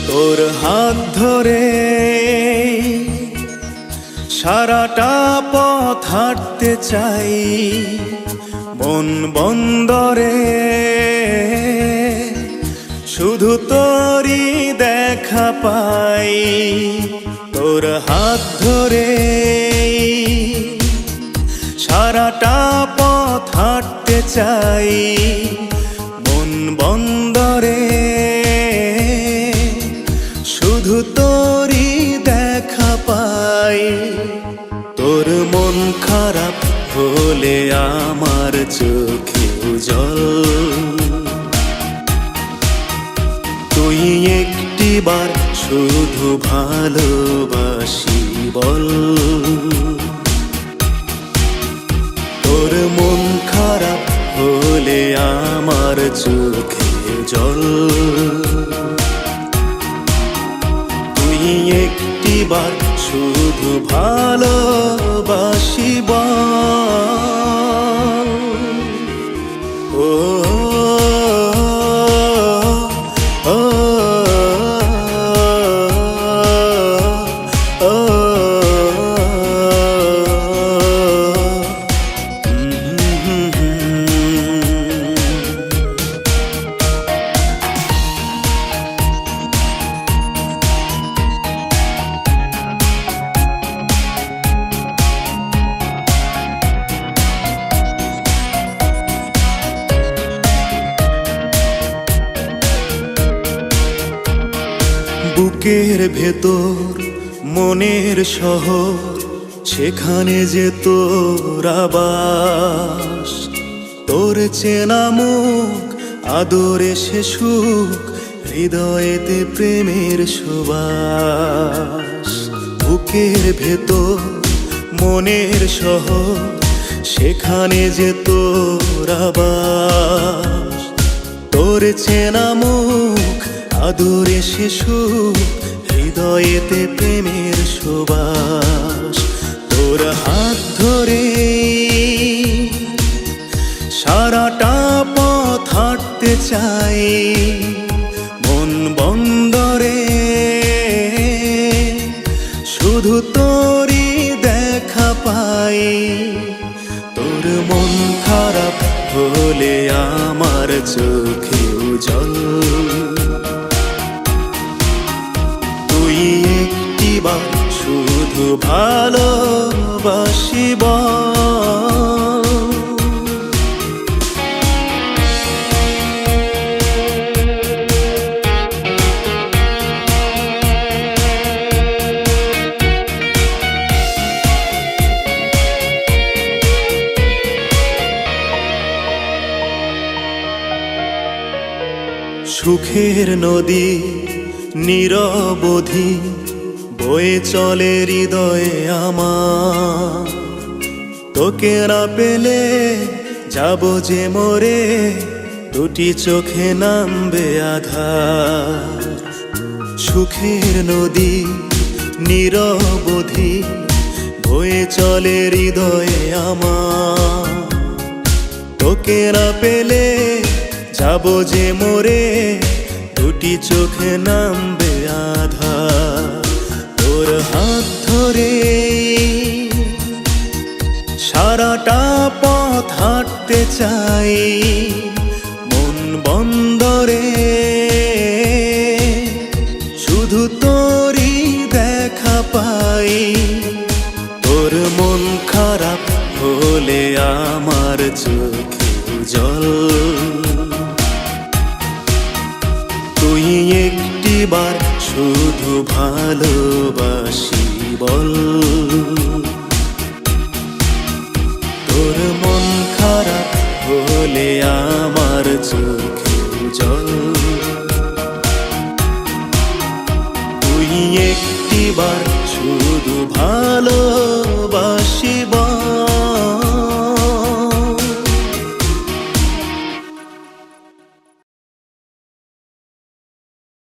তোর হাত ধরে সারাটা পথ হাঁটতে চাই, মন বন্দরে শুধু তোরই দেখা পাই। তোর হাত ধরে সারাটা পথ হাঁটতে চাই, মন বন্দরে শুধু তোরই দেখা পাই। তোর মন খারাপ হলে আমার চোখে জল, তুই একটিবার শুধু ভালোবাসি বল। তোর মন খারাপ হলে আমার চোখে জল, তুই একটিবার শুধু ভালোবাসি বল। ও বুকের ভেতর মনের শহর, সেখানে যে তোর আবাস। তোর চেনা মুখ আদরে সে সুখ, হৃদয়েতে প্রেমের সুবাস। বুকের ভেতর মনের শহর, সেখানে যে তোর আবাস। তোর চেনা মুখ আদরে সে সুখ, হৃদয়েতে প্রেমের সুবাস। তোর হাত ধরে সারাটা পথ হাঁটতে চাই, মন বন্দরে শুধু তোরই দেখা পাই। তোর মন খারাপ হলে আমার চোখে জল, তুই একটিবার শুধু ভালোবাসি বল। সুখের নদী নিরবধি বয়ে চলে হৃদয়ে আমার। তোকে না পেলে যাব যে মরে, দুটি চোখে নামবে আধার। সুখের নদী নিরবধি বয়ে চলে হৃদয়ে আমার। তোকে না পেলে যাব যে মরে, দুটি চোখে নামবে আধার। তোর হাত ধরে সারাটা পথ হাঁটতে চাই, মন বন্দরে শুধু তোরই দেখা পাই। তোর মন খারাপ হলে আমার চোখে জল, তুই একটিবার শুধু ভালোবাসি বল। তোর মন খারাপ হলে আমার চোখে জল, তুই একটিবার শুধু